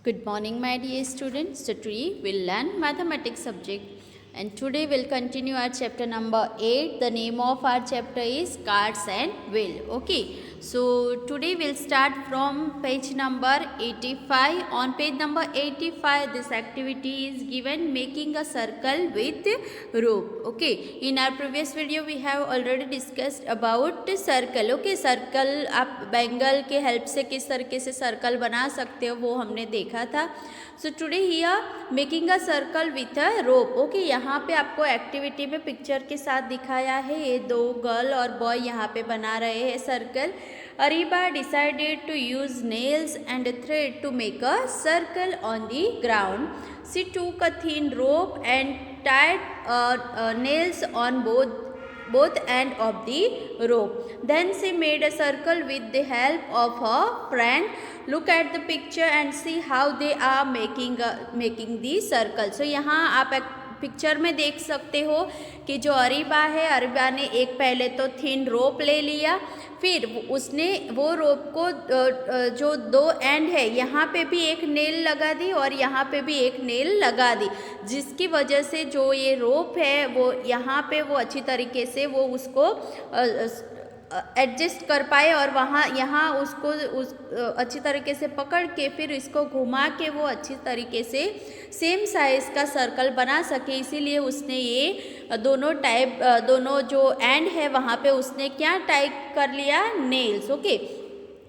Good morning, my dear students. So today we'll learn mathematics subject, and today we'll continue our chapter number 8. The name of our chapter is cards and wheel. Okay, so today we'll start from page number 85. On page number 85, this activity is given making a circle with rope. Okay, in our previous video we have already discussed about circle. Okay, circle आप bangle के help से किस तरीके से circle बना सकते हो वो हमने देखा था. So today here making a circle with a rope. Okay, यहाँ पे आपको एक्टिविटी में पिक्चर के साथ दिखाया है. ये दो गर्ल और बॉय यहाँ पे बना रहे हैं circle. Ariba decided to use nails and a thread to make a circle on the ground. She took a thin rope and tied nails on both end of the rope. Then she made a circle with the help of her friend. Look at the picture and see how they are making the circle. So यहाँ आप picture में देख सकते हो कि जो अरीबा है, अरीबा ने एक पहले तो थिन रोप ले लिया, फिर उसने वो रोप को जो दो एंड है यहाँ पे भी एक नेल लगा दी और यहाँ पे भी एक नेल लगा दी, जिसकी वजह से जो ये रोप है वो यहाँ पे वो अच्छी तरीके से वो उसको एडजस्ट कर पाए और वहाँ यहाँ उसको अच्छी तरीके से पकड़ के फिर इसको घुमा के वो अच्छी तरीके से सेम साइज़ का सर्कल बना सके. इसीलिए उसने ये दोनों जो एंड है वहाँ पे उसने क्या टाइप कर लिया, नेल्स. ओके,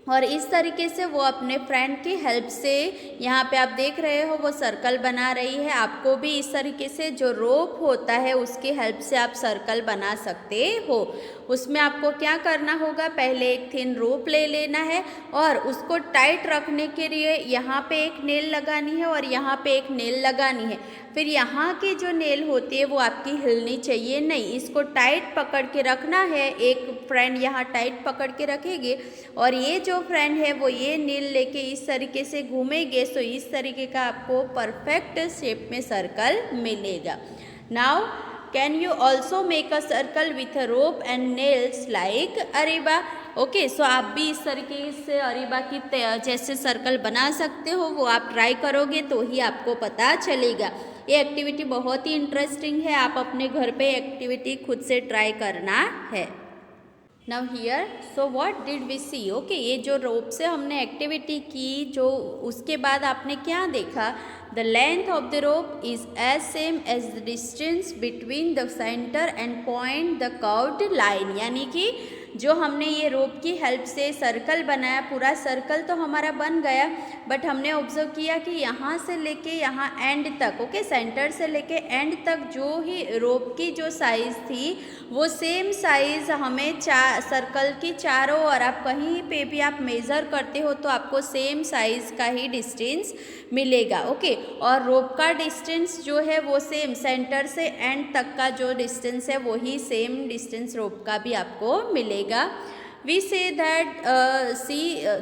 और इस तरीके से वो अपने फ्रेंड की हेल्प से यहाँ पे आप देख रहे हो वो सर्कल बना रही है. आपको भी इस तरीके से जो रोप होता है उसकी हेल्प से आप सर्कल बना सकते हो. उसमें आपको क्या करना होगा, पहले एक थिन रोप ले लेना है और उसको टाइट रखने के लिए यहाँ पे एक नेल लगानी है और यहाँ पे एक नेल लगानी है. फिर यहाँ की जो नेल होती है वो आपकी हिलनी चाहिए नहीं, इसको टाइट पकड़ के रखना है. एक फ्रेंड यहाँ टाइट पकड़ के रखेंगे और ये जो फ्रेंड है वो ये नेल लेके इस तरीके से घूमेंगे. सो इस तरीके का आपको परफेक्ट शेप में सर्कल मिलेगा. Now can you also make a circle with a rope and nails like Areeba. Okay, so आप भी इस तरीके से अरीबा की जैसे सर्कल बना सकते हो. वो आप ट्राई करोगे तो ही आपको पता चलेगा. ये एक्टिविटी बहुत ही इंटरेस्टिंग है, आप अपने घर पे एक्टिविटी खुद से ट्राई करना है. Now here, so what did we see. Okay, ये जो रोप से हमने एक्टिविटी की, जो उसके बाद आपने क्या देखा, the length of the rope is as same as the distance between the centre and point the curved line. यानी कि जो हमने ये रोप की हेल्प से सर्कल बनाया, पूरा सर्कल तो हमारा बन गया, बट हमने ऑब्जर्व किया कि यहाँ से लेके यहाँ एंड तक, ओके, सेंटर से लेके एंड तक जो ही रोप की जो साइज़ थी वो सेम साइज़ हमें सर्कल की चारों ओर आप कहीं पे भी आप मेज़र करते हो तो आपको सेम साइज़ का ही डिस्टेंस मिलेगा. ओके, और रोप का डिस्टेंस जो है वो सेम, सेंटर से एंड तक का जो डिस्टेंस है वही सेम डिस्टेंस रोप का भी आपको मिलेगा. We say that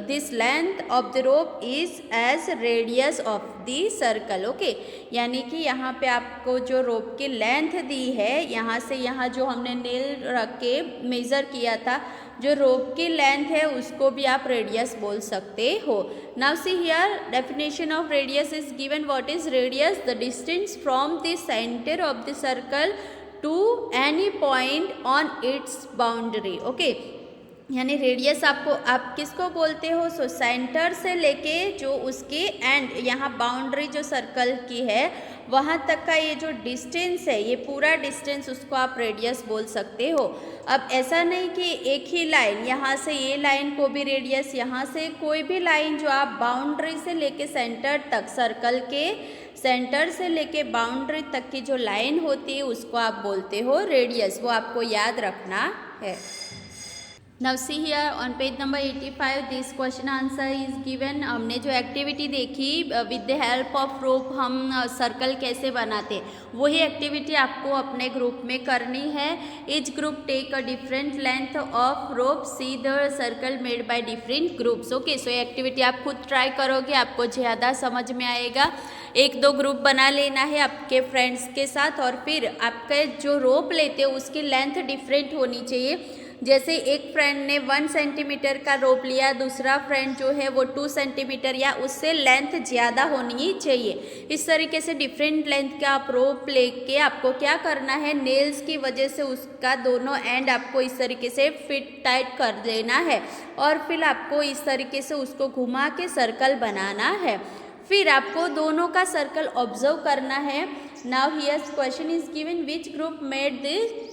this length of the rope is as radius of the circle. Okay, यानी कि यहाँ पे आपको जो रोप की लेंथ दी है, यहाँ से यहाँ जो हमने नेल रख के मेज़र किया था, जो रोप की लेंथ है उसको भी आप रेडियस बोल सकते हो. Now see here, definition of radius is given. What is radius? The distance from the centre of the circle to any point on its boundary. Okay, यानी रेडियस आप किसको बोलते हो? सो सेंटर से लेके जो उसके एंड यहाँ बाउंड्री जो सर्कल की है वहाँ तक का ये जो डिस्टेंस है, ये पूरा डिस्टेंस उसको आप रेडियस बोल सकते हो. अब ऐसा नहीं कि एक ही लाइन, यहाँ से ये लाइन को भी रेडियस, यहाँ से कोई भी लाइन जो आप बाउंड्री से लेके सेंटर तक, सर्कल के सेंटर से लेके बाउंड्री तक की जो लाइन होती है उसको आप बोलते हो रेडियस. वो आपको याद रखना है. Now see here on page number 85 this question answer is given. हमने जो एक्टिविटी देखी with the help of rope हम सर्कल कैसे बनाते, वही एक्टिविटी आपको अपने ग्रुप में करनी है. Each group take a different length of rope, see the circle made by different groups. Okay, so ये एक्टिविटी आप खुद ट्राई करोगे आपको ज़्यादा समझ में आएगा. एक दो ग्रुप बना लेना है आपके फ्रेंड्स के साथ और फिर आपके जो रोप लेते हो उसकी लेंथ डिफरेंट होनी चाहिए. जैसे एक फ्रेंड ने 1 सेंटीमीटर का रोप लिया, दूसरा फ्रेंड जो है वो 2 सेंटीमीटर या उससे लेंथ ज़्यादा होनी चाहिए। इस तरीके से डिफरेंट लेंथ का आप रोप लेके आपको क्या करना है, नेल्स की वजह से उसका दोनों एंड आपको इस तरीके से फिट टाइट कर देना है और फिर आपको इस तरीके से उसको घुमा के सर्कल बनाना है। फिर आपको दोनों का सर्कल ऑब्जर्व करना है। Now here question is given, which group made the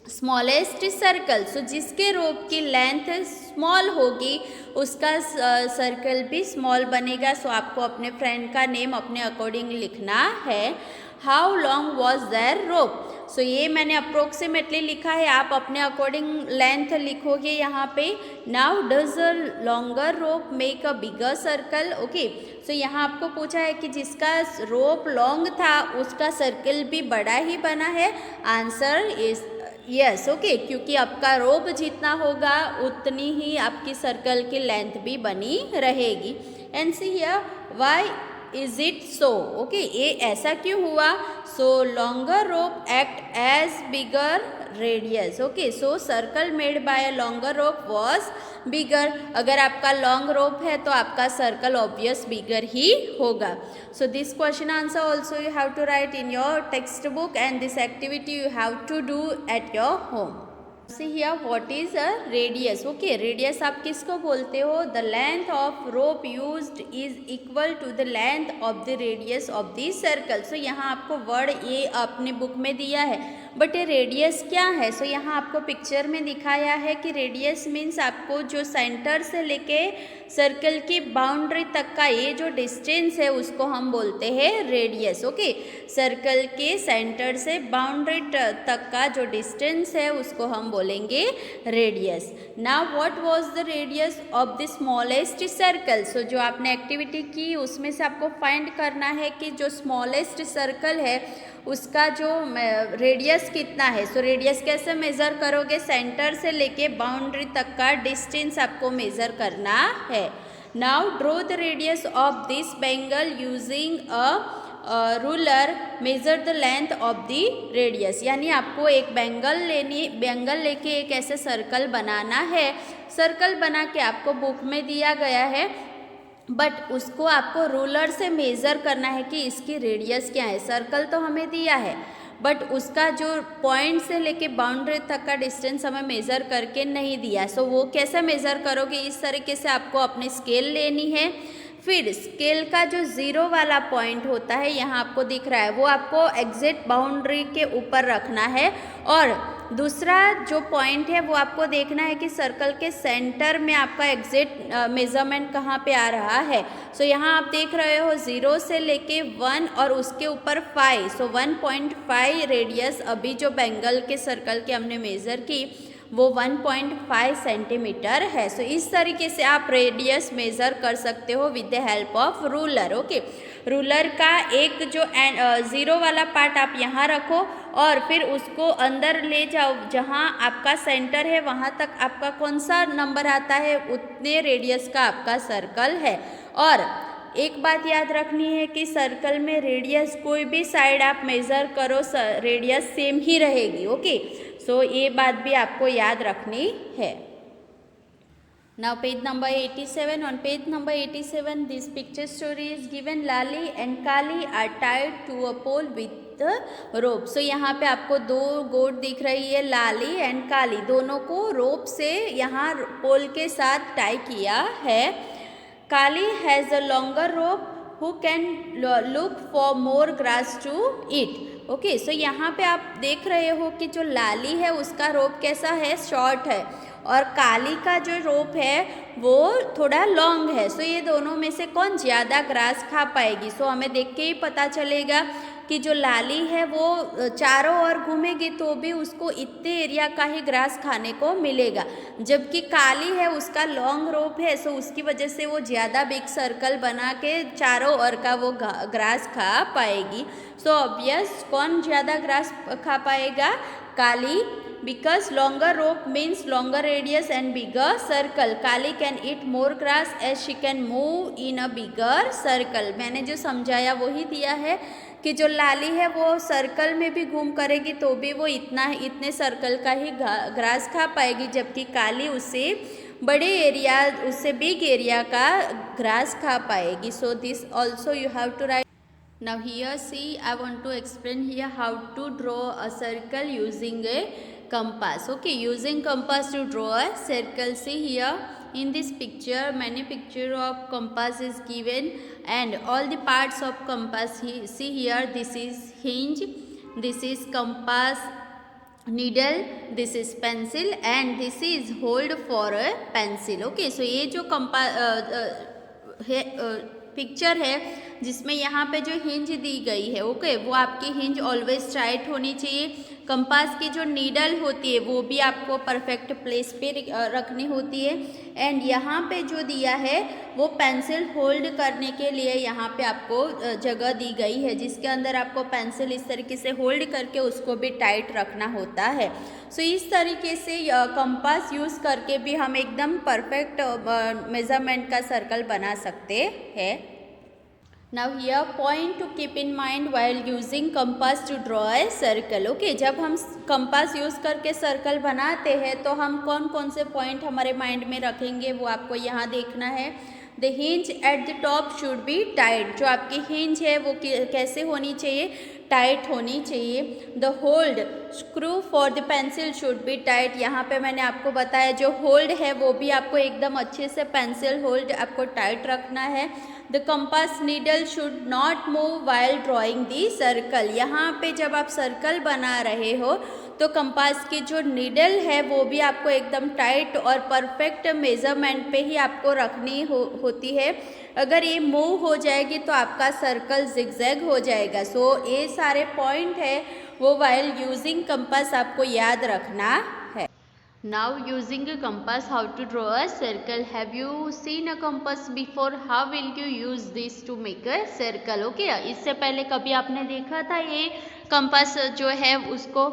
smallest circle. So जिसके रोप की लेंथ स्मॉल होगी उसका सर्कल भी स्मॉल बनेगा। सो आपको अपने फ्रेंड का नेम अपने अकॉर्डिंग लिखना है। हाउ लॉन्ग वॉज देयर रोप। सो ये मैंने अप्रोक्सीमेटली लिखा है, आप अपने अकॉर्डिंग लेंथ लिखोगे यहाँ पे। Now does a longer rope make a bigger circle. Okay, so यहाँ आपको पूछा है कि जिसका रोप लॉन्ग था उसका सर्कल भी बड़ा ही बना है। Answer is yes. ओके, क्योंकि आपका रोप जितना होगा उतनी ही आपकी सर्कल की लेंथ भी बनी रहेगी। And see here, why is it so. Okay, ये ऐसा क्यों हुआ। So longer rope act as bigger radius. Okay, so circle made by a longer rope was bigger. अगर आपका लॉन्ग रोप है तो आपका सर्कल ऑब्वियस बिगर ही होगा। So this question answer also you have to write in your textbook and this activity you have to do at your home. See here, what is a radius? Okay, radius आप किसको बोलते हो? The length of rope used is equal to the length of the radius of the circle. So यहाँ आपको word ये अपने book में दिया है, बट ये रेडियस क्या है? सो यहाँ आपको पिक्चर में दिखाया है कि रेडियस मीन्स आपको जो सेंटर से लेके सर्कल की बाउंड्री तक का ये जो डिस्टेंस है उसको हम बोलते हैं रेडियस। ओके, सर्कल के सेंटर से बाउंड्री तक का जो डिस्टेंस है उसको हम बोलेंगे radius. Now what was the radius of the smallest circle. So जो आपने एक्टिविटी की उसमें से आपको फाइंड करना है कि जो स्मॉलेस्ट सर्कल है उसका जो रेडियस कितना है। सो रेडियस कैसे मेज़र करोगे, सेंटर से लेके बाउंड्री तक का डिस्टेंस आपको मेज़र करना है। Now draw the radius of this bangle using a ruler, measure the length of the radius. यानी आपको एक बैंगल लेके एक ऐसे सर्कल बनाना है। सर्कल बना के आपको बुक में दिया गया है, बट उसको आपको रूलर से मेज़र करना है कि इसकी रेडियस क्या है। सर्कल तो हमें दिया है बट उसका जो पॉइंट से लेके बाउंड्री तक का डिस्टेंस हमें मेज़र करके नहीं दिया। सो वो कैसे मेज़र करोगे, इस तरीके से आपको अपनी स्केल लेनी है। फिर स्केल का जो ज़ीरो वाला पॉइंट होता है यहाँ आपको दिख रहा है, वो आपको एग्जैक्ट बाउंड्री के ऊपर रखना है। और दूसरा जो पॉइंट है वो आपको देखना है कि सर्कल के सेंटर में आपका एग्जैक्ट मेज़रमेंट कहाँ पे आ रहा है। सो यहाँ आप देख रहे हो 0 से लेके 1 और उसके ऊपर 5। सो 1.5 रेडियस अभी जो बैंगल के सर्कल के हमने मेज़र की वो 1.5 सेंटीमीटर है। सो इस तरीके से आप रेडियस मेज़र कर सकते हो with the help of ruler. Okay, ruler का एक जो ज़ीरो वाला पार्ट आप यहाँ रखो और फिर उसको अंदर ले जाओ, जहाँ आपका सेंटर है वहाँ तक आपका कौन सा नंबर आता है उतने रेडियस का आपका सर्कल है। और एक बात याद रखनी है कि सर्कल में रेडियस कोई भी साइड आप मेज़र करो रेडियस सेम ही रहेगी। ओके, सो ये बात भी आपको याद रखनी है। Now page number 87. On page number 87, this picture story is given. Lali and Kali are tied to a pole with the rope. So यहाँ पे आपको दो गोट दिख रही है, लाली एंड काली, दोनों को रोप से यहाँ पोल के साथ टाई किया है। Kali has a longer rope who can look for more grass to eat. Okay, so यहाँ पे आप देख रहे हो कि जो लाली है उसका रोप कैसा है, शॉर्ट है, और काली का जो रोप है वो थोड़ा लॉन्ग है। सो ये दोनों में से कौन ज़्यादा ग्रास खा पाएगी। सो हमें देख के ही पता चलेगा कि जो लाली है वो चारों ओर घूमेगी तो भी उसको इतने एरिया का ही ग्रास खाने को मिलेगा, जबकि काली है उसका लॉन्ग रोप है। सो उसकी वजह से वो ज़्यादा बिग सर्कल बना के चारों ओर का वो ग्रास खा पाएगी। सो ऑब्वियस कौन ज़्यादा ग्रास खा पाएगा, काली, because longer rope means longer radius and bigger circle. Kali can eat more grass as she can move in a bigger circle. मैंने जो समझाया वही दिया है, कि जो लाली है वो सर्कल में भी घूम करेगी तो भी वो इतने सर्कल का ही ग्रास खा पाएगी, जबकि काली उससे बड़े एरिया, उससे बिग एरिया का ग्रास खा पाएगी. So this also you have to write. Now here see, I want to explain here how to draw a circle using a compass. Okay, using compass to draw a circle. See here in this picture, many picture of compass is given and all the parts of compass. See here, this is hinge, this is compass needle, this is pencil and this is hold for a pencil. Okay, so ये जो picture है जिसमें यहाँ पे जो hinge दी गई है, okay, वो आपकी हिंज ऑलवेज टाइट होनी चाहिए. कंपास की जो नीडल होती है वो भी आपको परफेक्ट प्लेस पे रखनी होती है. एंड यहाँ पे जो दिया है वो पेंसिल होल्ड करने के लिए यहाँ पे आपको जगह दी गई है, जिसके अंदर आपको पेंसिल इस तरीके से होल्ड करके उसको भी टाइट रखना होता है. सो इस तरीके से कंपास यूज़ करके भी हम एकदम परफेक्ट मेजरमेंट का सर्कल बना सकते हैं. Now here point to keep in mind while using compass to draw a circle. Okay, जब हम कंपास यूज़ करके सर्कल बनाते हैं तो हम कौन कौन से पॉइंट हमारे माइंड में रखेंगे वो आपको यहाँ देखना है. The hinge at the top should be tight. जो आपकी हिंज है वो कैसे होनी चाहिए, टाइट होनी चाहिए. The hold screw for the pencil should be tight. यहाँ पे मैंने आपको बताया जो होल्ड है वो भी आपको एकदम अच्छे से पेंसिल होल्ड आपको टाइट रखना है. The compass needle should not move while drawing the circle. यहाँ पे जब आप सर्कल बना रहे हो तो कंपास की जो नीडल है वो भी आपको एकदम टाइट और परफेक्ट मेजरमेंट पे ही आपको रखनी होती है. अगर ये मूव हो जाएगी तो आपका सर्कल जिगजैग हो जाएगा. सो ये सारे पॉइंट है वो वाइल यूजिंग कंपास आपको याद रखना है. Now using a compass, how to draw a circle. Have you seen a compass before? How will you use this to make a circle? Okay, इससे पहले कभी आपने देखा था ये कंपास जो है उसको,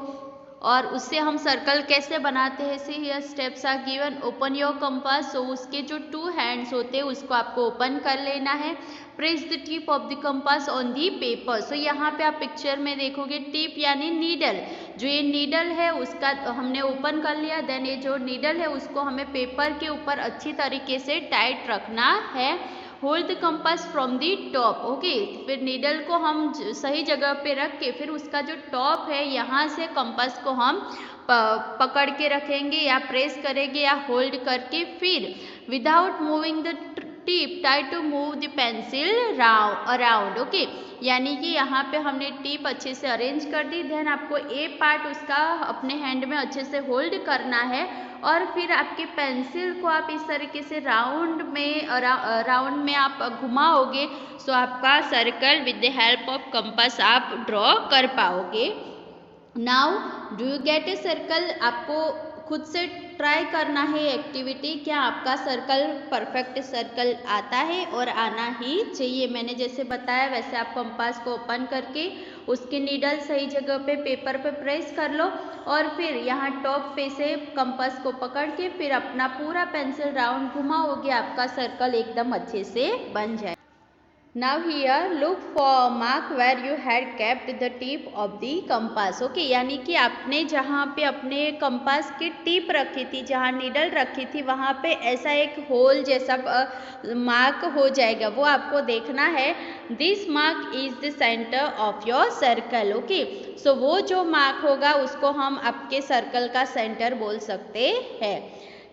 और उससे हम सर्कल कैसे बनाते हैं. See here steps are given. Open your compass. So उसके जो 2 हैंड्स होते हैं उसको आपको ओपन कर लेना है. Press the tip of the compass on the paper. So यहाँ पे आप पिक्चर में देखोगे टिप यानी नीडल. जो ये नीडल है उसका हमने ओपन कर लिया. देन ये जो नीडल है उसको हमें पेपर के ऊपर अच्छी तरीके से टाइट रखना है. Hold the compass from the top. Okay, फिर नीडल को हम सही जगह पे रख के फिर उसका जो टॉप है यहाँ से कंपास को हम पकड़ के रखेंगे या प्रेस करेंगे या होल्ड करके. फिर without moving the tip try to move the pencil around. Okay, यानी कि यहाँ पे हमने टिप अच्छे से अरेंज कर दी. देन आपको ए पार्ट उसका अपने हैंड में अच्छे से होल्ड करना है और फिर आपकी पेंसिल को आप इस तरीके से राउंड में आप घुमाओगे. सो आपका circle with the help of compass आप ड्रॉ कर पाओगे. Now do you get a circle. आपको खुद से ट्राई करना है एक्टिविटी. क्या आपका सर्कल परफेक्ट सर्कल आता है और आना ही चाहिए. मैंने जैसे बताया वैसे आप कंपास को ओपन करके उसकी नीडल सही जगह पे पेपर पे प्रेस कर लो और फिर यहाँ टॉप पे से कंपास को पकड़ के फिर अपना पूरा पेंसिल राउंड घुमाओगे. आपका सर्कल एकदम अच्छे से बन जाए. Now here look for a mark where you had kept the tip of the compass. Okay, यानी कि आपने जहाँ पे अपने कंपास की टिप रखी थी, जहाँ नीडल रखी थी, वहाँ पे ऐसा एक होल जैसा मार्क हो जाएगा, वो आपको देखना है. This mark is the centre of your circle. Okay, so वो जो मार्क होगा उसको हम आपके सर्कल का सेंटर बोल सकते हैं.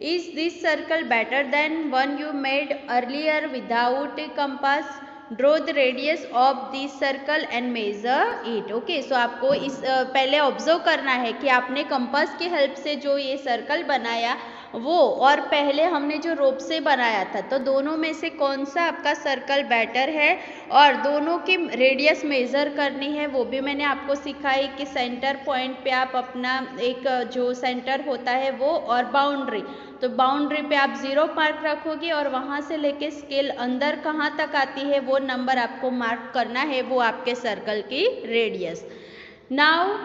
Is this circle better than one you made earlier without a compass. Draw the radius of this circle and measure it. Okay, so आपको इस पहले ऑब्जर्व करना है कि आपने कंपास की हेल्प से जो ये सर्कल बनाया वो और पहले हमने जो रोप से बनाया था, तो दोनों में से कौन सा आपका सर्कल बेटर है और दोनों की रेडियस मेज़र करनी है. वो भी मैंने आपको सिखाई कि सेंटर पॉइंट पे आप अपना एक जो सेंटर होता है वो और बाउंड्री, तो बाउंड्री पे आप 0 मार्क रखोगे और वहाँ से लेके स्केल अंदर कहाँ तक आती है वो नंबर आपको मार्क करना है, वो आपके सर्कल की radius. Now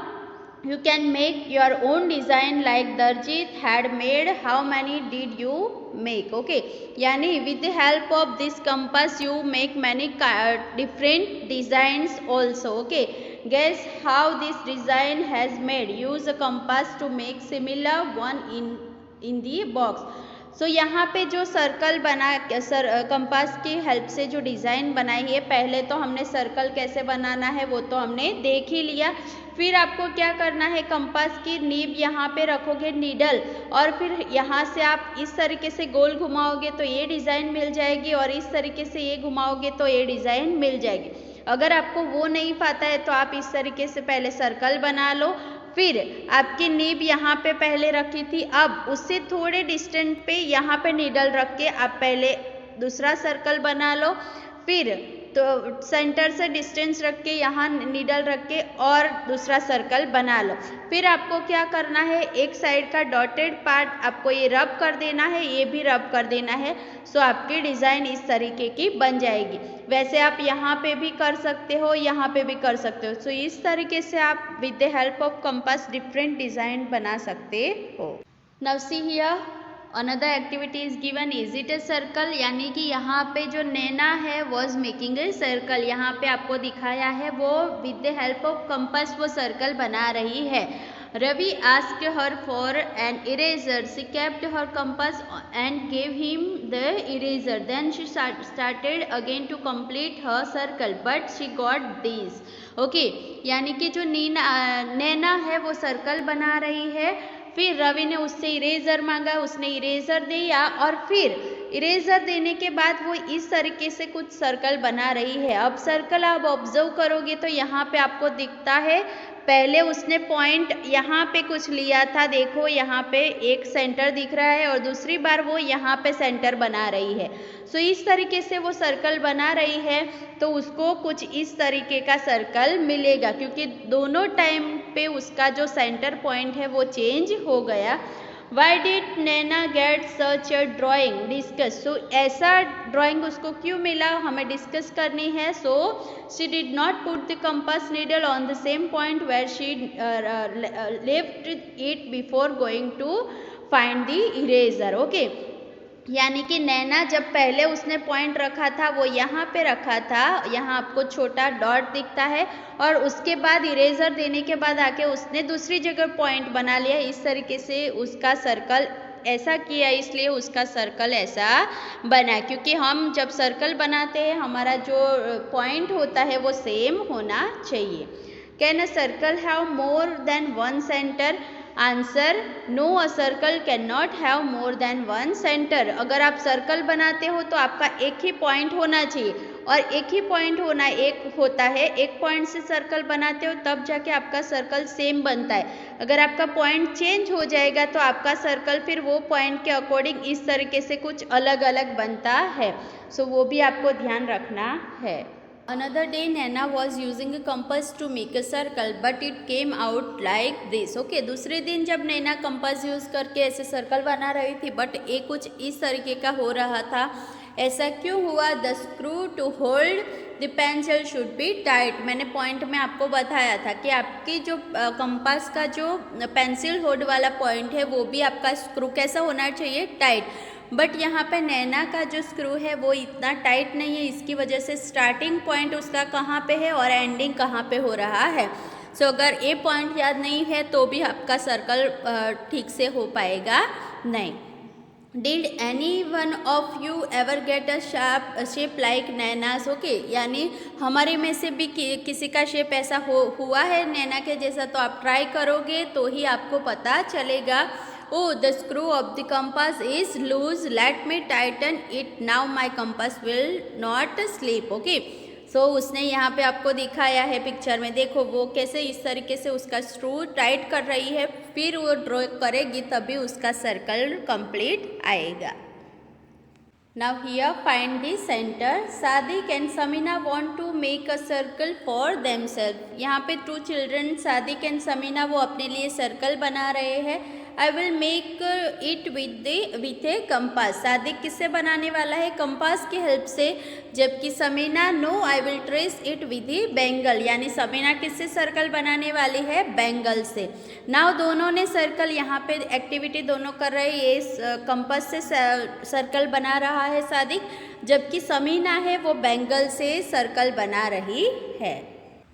You can make your own design like Darjit had made. How many did you make? Okay, यानी with the help of this compass you make many different designs also. Okay, guess how this design has made. Use a compass to make similar one in the box. सो यहाँ पे जो circle बना compass की help से जो design बनाई है, पहले तो हमने सर्कल कैसे बनाना है वो तो हमने देख ही लिया। फिर आपको क्या करना है, कंपास की नीब यहाँ पे रखोगे नीडल, और फिर यहाँ से आप इस तरीके से गोल घुमाओगे तो ये डिज़ाइन मिल जाएगी, और इस तरीके से ये घुमाओगे तो ये डिज़ाइन मिल जाएगी। अगर आपको वो नहीं पता है तो आप इस तरीके से पहले सर्कल बना लो। फिर आपकी नीब यहाँ पे पहले रखी थी, अब उससे थोड़े डिस्टेंस पे यहाँ पे नीडल रख के आप पहले दूसरा सर्कल बना लो। फिर तो सेंटर से डिस्टेंस रख के यहाँ नीडल रख के और दूसरा सर्कल बना लो। फिर आपको क्या करना है, एक साइड का डॉटेड पार्ट आपको ये रब कर देना है, ये भी रब कर देना है। सो आपकी डिज़ाइन इस तरीके की बन जाएगी। वैसे आप यहाँ पे भी कर सकते हो, यहाँ पे भी कर सकते हो। सो इस तरीके से आप with the help of compass different design बना सकते हो। Now see here another activity is given, is it a circle, यानी कि यहाँ पे जो नैना है वॉज मेकिंग ए सर्कल, यहाँ पे आपको दिखाया है वो with the help of compass वो सर्कल बना रही है। Ravi asked her for an eraser. She kept her compass and gave him the eraser. Then she started again to complete her circle, but she got this. Okay, यानी कि जो नैना है वो circle बना रही है। फिर रवि ने उससे इरेजर मांगा, उसने इरेजर दिया, और फिर इरेजर देने के बाद वो इस तरीके से कुछ सर्कल बना रही है। अब सर्कल आप ऑब्जर्व करोगे तो यहाँ पे आपको दिखता है, पहले उसने पॉइंट यहाँ पे कुछ लिया था, देखो यहाँ पे एक सेंटर दिख रहा है, और दूसरी बार वो यहाँ पे सेंटर बना रही है। सो इस तरीके से वो सर्कल बना रही है, तो उसको कुछ इस तरीके का सर्कल मिलेगा, क्योंकि दोनों टाइम पे उसका जो सेंटर पॉइंट है वो चेंज हो गया। Why did Naina get such a drawing? Discuss. So ऐसा ड्राइंग उसको क्यों मिला, हमें डिस्कस करनी है। So she did not put the compass needle on the same point where she left it before going to find the eraser. Okay. यानी कि नैना जब पहले उसने पॉइंट रखा था वो यहाँ पे रखा था, यहाँ आपको छोटा डॉट दिखता है, और उसके बाद इरेजर देने के बाद आके उसने दूसरी जगह पॉइंट बना लिया। इस तरीके से उसका सर्कल ऐसा किया, इसलिए उसका सर्कल ऐसा बना, क्योंकि हम जब सर्कल बनाते हैं हमारा जो पॉइंट होता है वो सेम होना चाहिए। Can a circle have more than one centre? Answer no, a circle can not have more than one centre. अगर आप सर्कल बनाते हो तो आपका एक ही पॉइंट होना चाहिए, और एक ही पॉइंट होता है। एक पॉइंट से सर्कल बनाते हो तब जाके आपका सर्कल सेम बनता है। अगर आपका पॉइंट चेंज हो जाएगा तो आपका सर्कल फिर वो पॉइंट के अकॉर्डिंग इस तरीके से कुछ अलग अलग बनता है। सो वो भी आपको ध्यान रखना है। Another day Naina was using a compass to make a circle, but it came out like this. Okay, दूसरे दिन जब नैना कंपास यूज़ करके ऐसे सर्कल बना रही थी, बट ये कुछ इस तरीके का हो रहा था। ऐसा क्यों हुआ? The screw to hold the pencil should be tight. मैंने पॉइंट में आपको बताया था कि आपकी जो कंपास का जो पेंसिल होल्ड वाला पॉइंट है वो भी आपका स्क्रू कैसा होना चाहिए? टाइट। बट यहाँ पे नैना का जो स्क्रू है वो इतना टाइट नहीं है, इसकी वजह से स्टार्टिंग पॉइंट उसका कहाँ पे है और एंडिंग कहाँ पे हो रहा है। सो अगर ये पॉइंट याद नहीं है तो भी आपका सर्कल ठीक से हो पाएगा नहीं। Did any one of you ever get a shape like Naina's? Okay, यानी हमारे में से भी किसी का शेप ऐसा हुआ है नैना के जैसा? तो आप ट्राई करोगे तो ही आपको पता चलेगा। Oh, the screw of the compass is loose. Let me tighten it. Now my compass will not slip. Okay. So उसने यहाँ पे आपको दिखाया है पिक्चर में, देखो वो कैसे इस तरीके से उसका स्क्रू टाइट कर रही है, फिर वो ड्रॉ करेगी तभी उसका सर्कल कंप्लीट आएगा। Now here find the center. Sadiq and Samina want to make a circle for themselves. यहाँ पे 2 children Sadiq and Samina वो अपने लिए सर्कल बना रहे हैं। I will make it with a compass. Sadiq किससे बनाने वाला है? कंपास की हेल्प से। जबकि Samina no I will trace it with a bangle, यानी समीना किससे सर्कल बनाने वाली है? बैंगल से। नाउ दोनों ने सर्कल, यहाँ पे एक्टिविटी दोनों कर रहे हैं। ये कंपास से सर्कल बना रहा है सादिक, जबकि समीना है वो बैंगल से सर्कल बना रही है।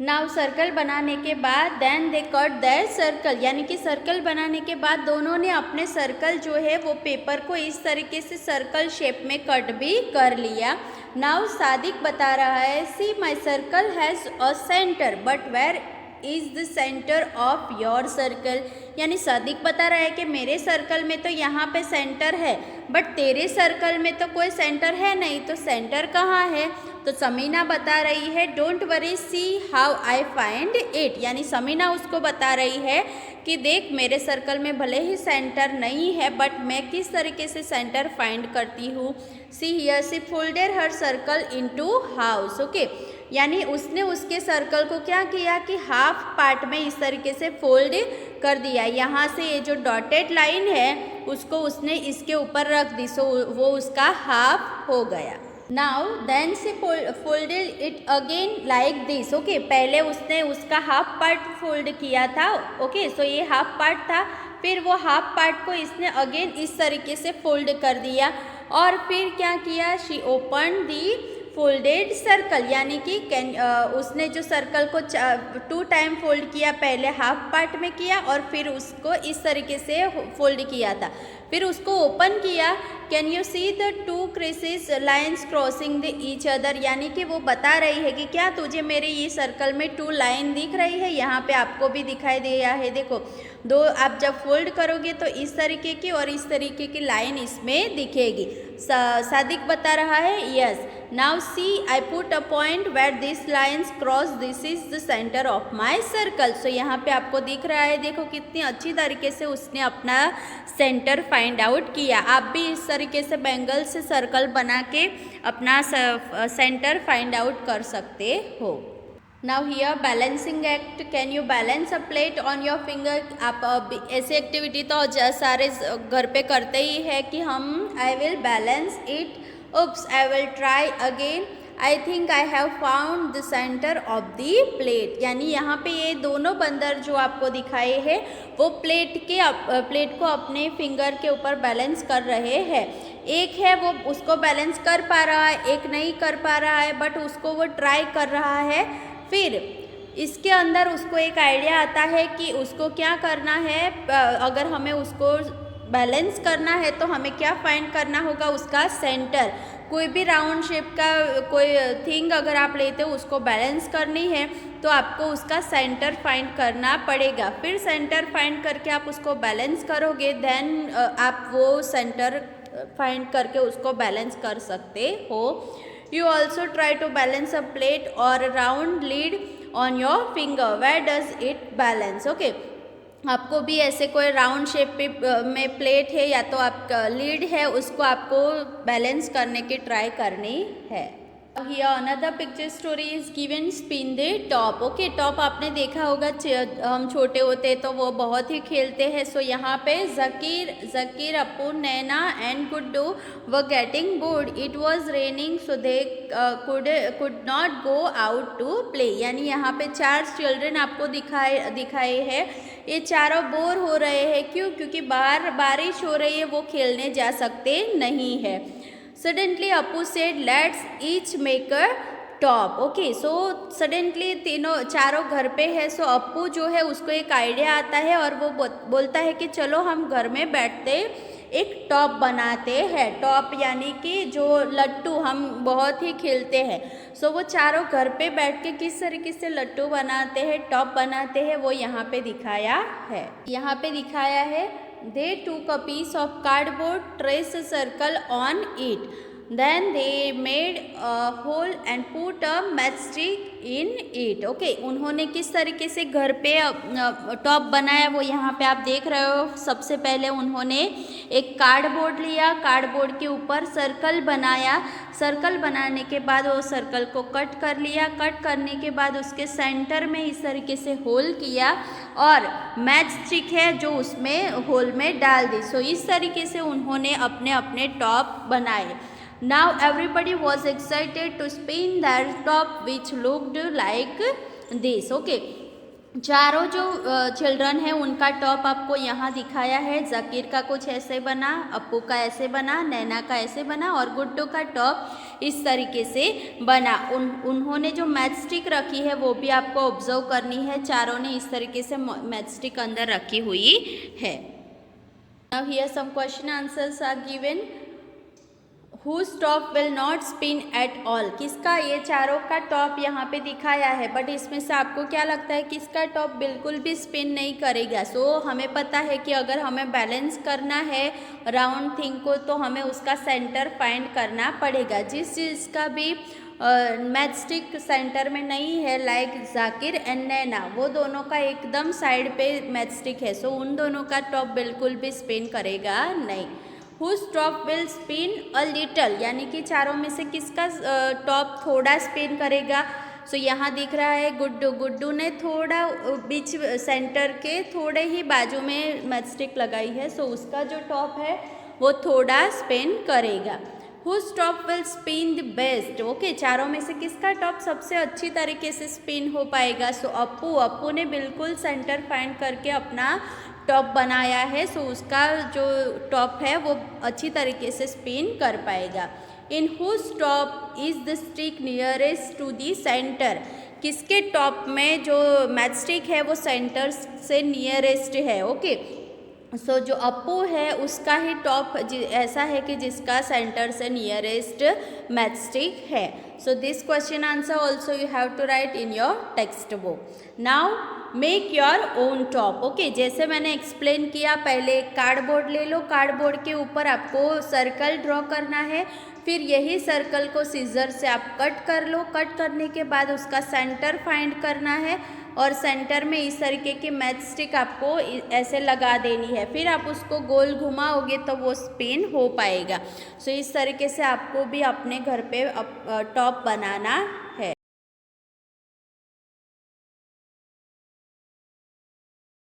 नाउ सर्कल बनाने के बाद then they cut that circle, यानी कि सर्कल बनाने के बाद दोनों ने अपने सर्कल जो है वो पेपर को इस तरीके से सर्कल शेप में कट भी कर लिया। नाउ सादिक बता रहा है see my circle has a centre but where is the centre of your circle, यानी सादिक बता रहा है कि मेरे सर्कल में तो यहाँ पे सेंटर है, बट तेरे सर्कल में तो कोई सेंटर है नहीं, तो सेंटर कहाँ है? तो समीना बता रही है don't worry see how I find it, यानी समीना उसको बता रही है कि देख मेरे सर्कल में भले ही सेंटर नहीं है, बट मैं किस तरीके से सेंटर फाइंड करती हूँ। See here see folded her circle into house, okay, यानी उसने उसके सर्कल को क्या किया कि हाफ पार्ट में इस तरीके से फोल्ड कर दिया। यहाँ से ये जो डॉटेड लाइन है उसको उसने इसके ऊपर रख दी, सो वो उसका हाफ हो गया। नाउ देन से folded it again like this, okay, पहले उसने उसका हाफ पार्ट फोल्ड किया था, ओके, सो ये हाफ पार्ट था, फिर वो हाफ पार्ट को इसने अगेन इस तरीके से फोल्ड कर दिया, और फिर क्या किया, she open the folded circle, यानी कि उसने जो सर्कल को 2 टाइम फोल्ड किया, पहले हाफ पार्ट में किया और फिर उसको इस तरीके से फोल्ड किया था, फिर उसको ओपन किया। Can you see the 2 creases lines crossing the each other, यानी कि वो बता रही है कि क्या तुझे मेरे ये सर्कल में 2 लाइन दिख रही है? यहाँ पे आपको भी दिखाई दे रहा है, देखो दो, आप जब फोल्ड करोगे तो इस तरीके की और इस तरीके की लाइन इसमें दिखेगी। सादिक बता रहा है yes. Now see I put a point where this lines cross, this is the centre of my circle. So यहाँ पे आपको दिख रहा है, देखो कितनी अच्छी तरीके से उसने अपना सेंटर फाइंड आउट किया। आप भी इस तरीके से बैंगल से सर्कल बना के अपना सेंटर फाइंड आउट कर सकते हो। Now here balancing act, can you balance a plate on your finger. आप ऐसी एक्टिविटी तो सारे घर पे करते ही है कि हम I will balance it, oops I will try again, I think I have found the centre of the plate, यानी यहाँ पे ये दोनों बंदर जो आपको दिखाए हैं वो प्लेट को अपने फिंगर के ऊपर बैलेंस कर रहे हैं। एक है वो उसको बैलेंस कर पा रहा है, एक नहीं कर पा रहा है, बट उसको वो ट्राई कर रहा है। फिर इसके अंदर उसको एक आइडिया आता है कि उसको क्या करना है, अगर हमें उसको बैलेंस करना है तो हमें क्या फाइंड करना होगा, उसका सेंटर। कोई भी राउंड शेप का कोई थिंग अगर आप लेते हो उसको बैलेंस करनी है तो आपको उसका सेंटर फाइंड करना पड़ेगा। फिर सेंटर फाइंड करके आप उसको बैलेंस करोगे, देन आप वो सेंटर फाइंड करके उसको बैलेंस कर सकते हो। You also try to balance a plate or a round lid on your finger. Where does it balance? Okay. आपको भी ऐसे कोई राउंड शेप में प्लेट है या तो आपका लीड है, उसको आपको बैलेंस करने की ट्राई करनी है। Here another picture story is given spin the top. Okay, top आपने देखा होगा, हम छोटे होते तो वो बहुत ही खेलते हैं। सो यहाँ पे Zakir Apu Naina and Guddu were getting bored, it was raining so they could not go out to play, यानी यहाँ पे 4 चिल्ड्रन आपको दिखाए हैं। ये चारों बोर हो रहे हैं, क्यों? क्योंकि बाहर बारिश हो रही है, वो खेलने जा सकते नहीं है। Suddenly Apu said let's each make a top. Okay, so suddenly चारों घर पे है, सो अपू जो है उसको एक आइडिया आता है और वो बोलता है कि चलो हम घर में बैठते एक टॉप बनाते हैं। टॉप यानी कि जो लट्टू हम बहुत ही खेलते हैं। सो वो चारों घर पे बैठ के किस तरीके से लट्टू बनाते हैं, टॉप बनाते हैं, वो यहाँ पे दिखाया है। यहाँ पे दिखाया है They took a piece of cardboard, traced a circle on it. Then they made hole and put a matchstick in it. Okay, उन्होंने किस तरीके से घर पे टॉप बनाया वो यहाँ पे आप देख रहे हो। सबसे पहले उन्होंने एक कार्डबोर्ड लिया, कार्डबोर्ड के ऊपर सर्कल बनाया, सर्कल बनाने के बाद वो सर्कल को कट कर लिया, कट करने के बाद उसके सेंटर में इस तरीके से होल किया और मैच स्टिक है जो उसमें होल में डाल दी। सो इस तरीके से उन्होंने अपने अपने टॉप बनाए। Now everybody was excited to spin their top which looked like this. Okay, चारों जो चिल्ड्रन है उनका टॉप आपको यहाँ दिखाया है। ज़कीर का कुछ ऐसे बना, अप्पू का ऐसे बना, नैना का ऐसे बना और गुड्डू का टॉप इस तरीके से बना। उन्होंने जो मैच स्टिक रखी है वो भी आपको ऑब्जर्व करनी है। चारों ने इस तरीके से मैच स्टिक अंदर रखी हुई है। Now here some question answers are given. Whose top will not spin at all? किसका, ये चारों का टॉप यहाँ पे दिखाया है, बट इसमें से आपको क्या लगता है किसका टॉप बिल्कुल भी स्पिन नहीं करेगा? सो हमें पता है कि अगर हमें बैलेंस करना है राउंड थिंग को तो हमें उसका सेंटर फाइंड करना पड़ेगा। जिस चीज़ का भी मैच स्टिक सेंटर में नहीं है, लाइक ज़ाकिर एंड नैना, वो दोनों का एकदम साइड पे मैच स्टिक है, सो उन दोनों का टॉप बिल्कुल भी स्पिन करेगा नहीं। Whose top will spin a little, यानी कि चारों में से किसका टॉप थोड़ा स्पिन करेगा? सो यहाँ दिख रहा है गुड्डू ने थोड़ा बीच सेंटर के थोड़े ही बाजू में मैच स्टिक लगाई है, सो उसका जो टॉप है वो थोड़ा स्पिन करेगा। Whose top will spin the best? Okay, चारों में से किसका टॉप सबसे अच्छी तरीके से स्पिन हो पाएगा? सो अप्पू ने बिल्कुल सेंटर फाइंड करके अपना टॉप बनाया है, सो उसका जो टॉप है वो अच्छी तरीके से स्पिन कर पाएगा। In whose top is the stick nearest to the centre? किसके टॉप में जो मैच स्टिक है वो सेंटर से नियरेस्ट है? ओके, सो जो अप्पू है उसका ही टॉप ऐसा है कि जिसका सेंटर से नियरेस्ट मैच स्टिक है। So this question answer also you have to write in your textbook. Now make your own top. Okay, जैसे मैंने एक्सप्लेन किया, पहले कार्डबोर्ड ले लो, कार्डबोर्ड के ऊपर आपको सर्कल ड्रॉ करना है, फिर यही सर्कल को सीजर से आप कट कर लो, कट करने के बाद उसका सेंटर फाइंड करना है और सेंटर में इस तरीके की मैच स्टिक आपको ऐसे लगा देनी है, फिर आप उसको गोल घुमाओगे तो वो स्पिन हो पाएगा। सो इस तरीके से आपको भी अपने घर पे टॉप बनाना